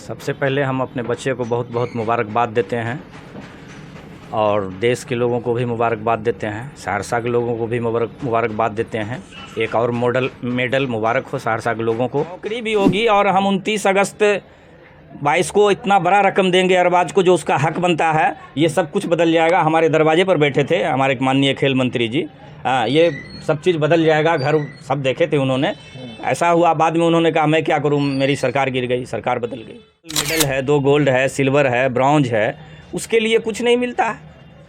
सबसे पहले हम अपने बच्चे को बहुत बहुत मुबारकबाद देते हैं और देश के लोगों को भी मुबारकबाद देते हैं। सहरसा के लोगों को भी मुबारकबाद देते हैं। एक और मेडल मुबारक हो सहरसा के लोगों को। नौकरी भी होगी और हम 29 अगस्त 22 को इतना बड़ा रकम देंगे अरबाज को जो उसका हक बनता है। ये सब कुछ बदल जाएगा। हमारे दरवाजे पर बैठे थे हमारे माननीय खेल मंत्री जी। ये सब चीज़ बदल जाएगा। घर सब देखे थे उन्होंने। ऐसा हुआ बाद में उन्होंने कहा मैं क्या करूं, मेरी सरकार गिर गई, सरकार बदल गई। मेडल है, 2 गोल्ड है, सिल्वर है, ब्रॉन्ज है, उसके लिए कुछ नहीं मिलता है।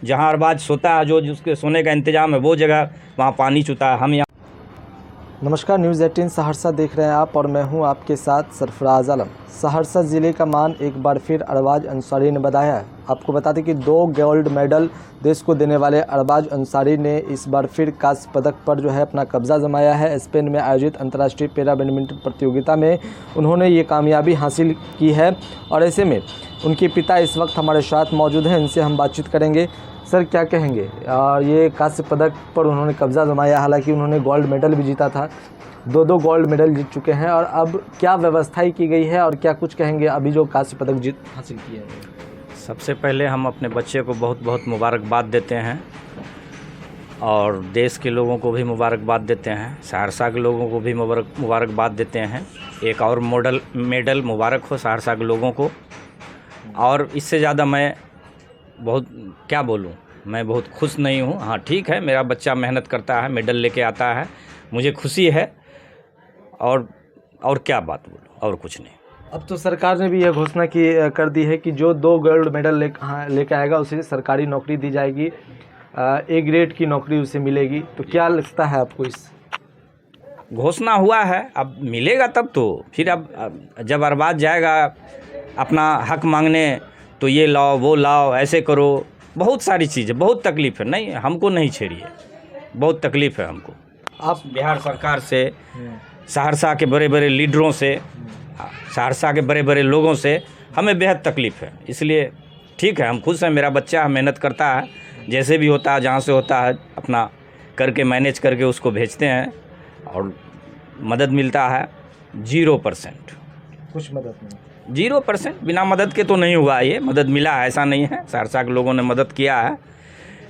जहां अरबाज सोता है, जो जिसके सोने का इंतजाम है वो जगह वहाँ पानी चुता है। हम यहाँ नमस्कार, न्यूज़ 18 सहरसा देख रहे हैं आप और मैं हूं आपके साथ सरफराज आलम। सहरसा ज़िले का मान एक बार फिर अरबाज अंसारी ने बढ़ाया है। आपको बता दें कि 2 गोल्ड मेडल देश को देने वाले अरबाज अंसारी ने इस बार फिर कांस्य पदक पर जो है अपना कब्जा जमाया है। स्पेन में आयोजित अंतर्राष्ट्रीय पैरा बैडमिंटन प्रतियोगिता में उन्होंने ये कामयाबी हासिल की है और ऐसे में उनके पिता इस वक्त हमारे साथ मौजूद हैं। इनसे हम बातचीत करेंगे। सर, क्या कहेंगे? ये कांस्य पदक पर उन्होंने कब्जा जमाया, हालांकि उन्होंने गोल्ड मेडल भी जीता था। 2 गोल्ड मेडल जीत चुके हैं और अब क्या व्यवस्थाएं की गई है और क्या कुछ कहेंगे अभी जो कांस्य पदक जीत हासिल किया है? सबसे पहले हम अपने बच्चे को बहुत बहुत मुबारकबाद देते हैं और देश के लोगों को भी मुबारकबाद देते हैं। सहरसा के लोगों को भी मुबारकबाद देते हैं। एक और मेडल मुबारक हो सहरसा के लोगों को। और इससे ज़्यादा मैं बहुत क्या बोलूं, मैं बहुत खुश नहीं हूं। हाँ ठीक है, मेरा बच्चा मेहनत करता है, मेडल लेके आता है, मुझे खुशी है। और क्या बात बोलूं, और कुछ नहीं। अब तो सरकार ने भी यह घोषणा कर दी है कि जो 2 गोल्ड मेडल लेके आएगा उसे सरकारी नौकरी दी जाएगी, ए ग्रेड की नौकरी उसे मिलेगी। तो क्या लगता है आपको? इस घोषणा हुआ है, अब मिलेगा तब तो फिर। अब जब अरबाज जाएगा अपना हक मांगने तो ये लाओ वो लाओ, ऐसे करो, बहुत सारी चीज़ें, बहुत तकलीफ़ है। नहीं, हमको नहीं छेड़िए, बहुत तकलीफ़ है हमको। आप बिहार सरकार से, सहरसा के बड़े बड़े लीडरों से, सहरसा के बड़े बड़े लोगों से हमें बेहद तकलीफ़ है। इसलिए ठीक है, हम खुश हैं। मेरा बच्चा मेहनत करता है, जैसे भी होता है, जहाँ से होता है अपना करके मैनेज करके उसको भेजते हैं और मदद मिलता है 0%। कुछ मदद नहीं? 0%। बिना मदद के तो नहीं हुआ। ये मदद मिला है, ऐसा नहीं है। सहरसा के लोगों ने मदद किया है,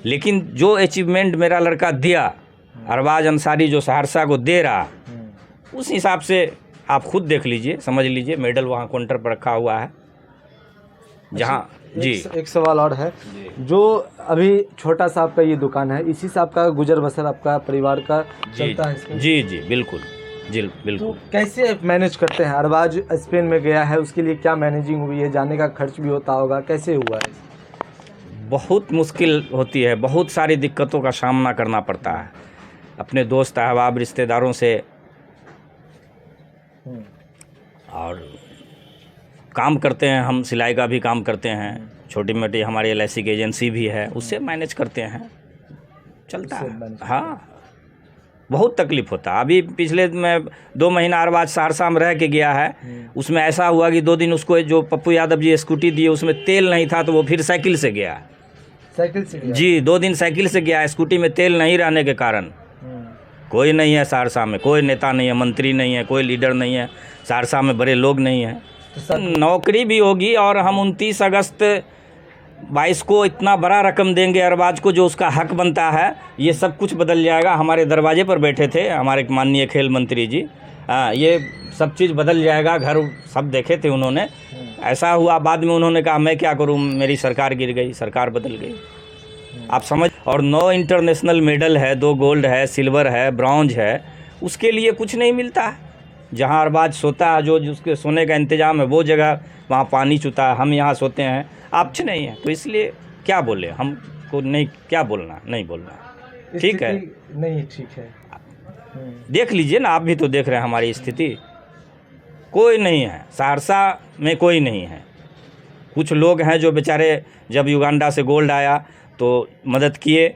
लेकिन जो अचीवमेंट मेरा लड़का दिया, अरबाज अंसारी जो सहरसा को दे रहा, उस हिसाब से आप खुद देख लीजिए, समझ लीजिए। मेडल वहाँ काउंटर पर रखा हुआ है जहाँ जी। एक सवाल और है, जो अभी छोटा सा आपका ये दुकान है, इसी से आपका गुजर बसर आपका परिवार का चलता है इसमें? जी जी बिल्कुल जी बिल्कुल। तो कैसे मैनेज करते हैं? अरबाज स्पेन में गया है, उसके लिए क्या मैनेजिंग हुई है? जाने का खर्च भी होता होगा, कैसे हुआ है? बहुत मुश्किल होती है, बहुत सारी दिक्कतों का सामना करना पड़ता है अपने दोस्त अहबाब रिश्तेदारों से। और काम करते हैं हम, सिलाई का भी काम करते हैं, छोटी मोटी हमारी LIC की एजेंसी भी है, उससे मैनेज करते हैं, चलता है। हाँ, बहुत तकलीफ़ होता है। अभी पिछले में 2 महीना अरबाज सहरसा में रह के गया है। उसमें ऐसा हुआ कि 2 दिन उसको जो पप्पू यादव जी स्कूटी दिए उसमें तेल नहीं था, तो वो फिर साइकिल से गया। साइकिल से गया? जी, 2 दिन साइकिल से गया, स्कूटी में तेल नहीं रहने के कारण। कोई नहीं है सहरसा में, कोई नेता नहीं है, मंत्री नहीं है, कोई लीडर नहीं है सहरसा में, बड़े लोग नहीं हैं। तो नौकरी भी होगी और हम 29 अगस्त 22 को इतना बड़ा रकम देंगे अरबाज को जो उसका हक बनता है। ये सब कुछ बदल जाएगा। हमारे दरवाजे पर बैठे थे हमारे माननीय खेल मंत्री जी। ये सब चीज़ बदल जाएगा। घर सब देखे थे उन्होंने। ऐसा हुआ बाद में उन्होंने कहा मैं क्या करूं, मेरी सरकार गिर गई, सरकार बदल गई। आप समझ। और 9 इंटरनेशनल मेडल है, 2 गोल्ड है, सिल्वर है, ब्रॉन्ज है, उसके लिए कुछ नहीं मिलता है। जहाँ अरबाज सोता है, जो जिसके सोने का इंतजाम है वो जगह वहाँ पानी चुता है। हम यहाँ सोते हैं, आप नहीं है, तो इसलिए क्या बोले, हमको नहीं, क्या बोलना, नहीं बोलना। ठीक है, नहीं ठीक है। देख लीजिए ना, आप भी तो देख रहे हैं हमारी स्थिति। कोई नहीं है सहरसा में, कोई नहीं है। कुछ लोग हैं जो बेचारे जब युगांडा से गोल्ड आया तो मदद किए,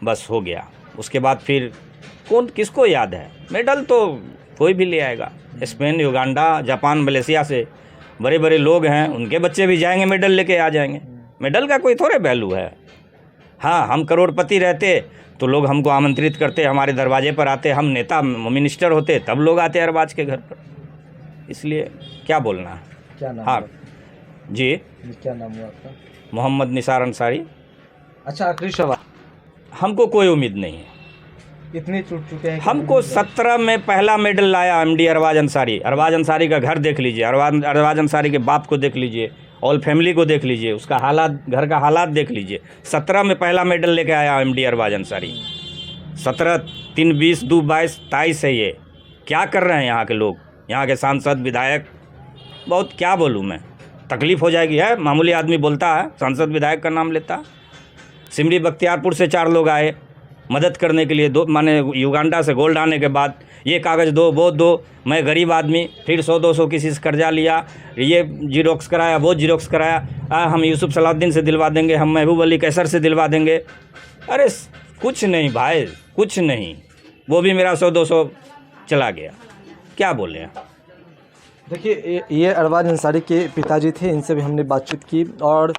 बस हो गया। उसके बाद फिर कौन किसको याद है? मेडल तो कोई भी ले आएगा। स्पेन, युगांडा, जापान, मलेशिया से बड़े बड़े लोग हैं, उनके बच्चे भी जाएंगे, मेडल लेके आ जाएंगे। मेडल का कोई थोड़े वैल्यू है। हाँ, हम करोड़पति रहते तो लोग हमको आमंत्रित करते, हमारे दरवाजे पर आते। हम नेता मिनिस्टर होते तब लोग आते अरबाज के घर पर। इसलिए क्या बोलना है। क्या नाम हाँ हुआ? जी, क्या नाम हुआ आपका? मोहम्मद निसार अंसारी। अच्छा, आखिरी सवाल, हमको कोई उम्मीद नहीं है। इतने टूट चुके हैं कि हमको 17 में पहला मेडल लाया एमडी अरबाज अंसारी। अरबाज अंसारी का घर देख लीजिए, अरबाज अंसारी के बाप को देख लीजिए, ऑल फैमिली को देख लीजिए, उसका हालात, घर का हालात देख लीजिए। 17 में पहला मेडल लेके आया एमडी अरबाज अंसारी। 17, 3, 20, 2, 22, 23 है ये। क्या कर रहे हैं यहाँ के लोग, यहाँ के सांसद विधायक? बहुत क्या बोलूँ मैं, तकलीफ़ हो जाएगी। है मामूली आदमी बोलता है, सांसद विधायक का नाम लेता। सिमरी बख्तियारपुर से 4 लोग आए मदद करने के लिए, माने युगांडा से गोल्ड आने के बाद, ये कागज़ दो, वो दो। मैं गरीब आदमी, फिर 100-200 किसी से कर्जा लिया, ये जीरोक्स कराया, वो जीरोक्स कराया। हम यूसुफ सलाउद्दीन से दिलवा देंगे, हम महबूब अली कैसर से दिलवा देंगे। अरे कुछ नहीं भाई, कुछ नहीं। वो भी मेरा 100-200 चला गया। क्या बोले? देखिए, ये अरबाज अंसारी के पिताजी थे, इनसे भी हमने बातचीत की और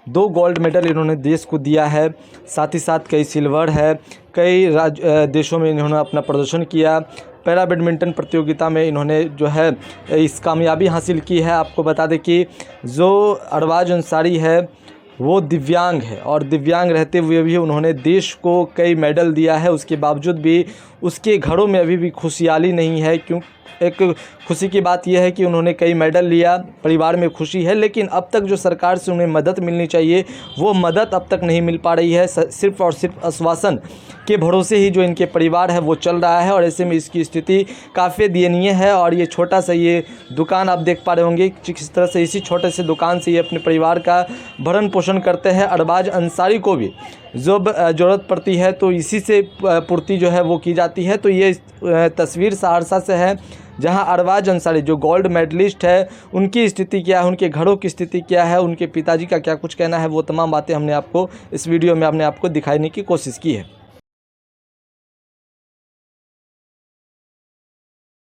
2 गोल्ड मेडल इन्होंने देश को दिया है, साथ ही साथ कई सिल्वर है, कई देशों में इन्होंने अपना प्रदर्शन किया। पैरा बैडमिंटन प्रतियोगिता में इन्होंने जो है इस कामयाबी हासिल की है। आपको बता दें कि जो अरबाज अंसारी है वो दिव्यांग है और दिव्यांग रहते हुए भी उन्होंने देश को कई मेडल दिया है। उसके बावजूद भी उसके घरों में अभी भी खुशहाली नहीं है। क्यों? एक खुशी की बात यह है कि उन्होंने कई मेडल लिया, परिवार में खुशी है, लेकिन अब तक जो सरकार से उन्हें मदद मिलनी चाहिए वो मदद अब तक नहीं मिल पा रही है। सिर्फ और सिर्फ आश्वासन के भरोसे ही जो इनके परिवार है वो चल रहा है और ऐसे में इसकी स्थिति काफ़ी दयनीय है। और ये छोटा सा ये दुकान आप देख पा रहे होंगे किस तरह से इसी छोटे से दुकान से ये अपने परिवार का भरण पोषण करते हैं। अरबाज अंसारी को भी जब ज़रूरत पड़ती है तो इसी से पूर्ति जो है वो की जाती है। तो ये तस्वीर सहरसा से है जहां अरबाज अंसारी जो गोल्ड मेडलिस्ट है उनकी स्थिति क्या है, उनके घरों की स्थिति क्या है, उनके पिताजी का क्या कुछ कहना है, वो तमाम बातें हमने आपको इस वीडियो में आपको दिखाने की कोशिश की है।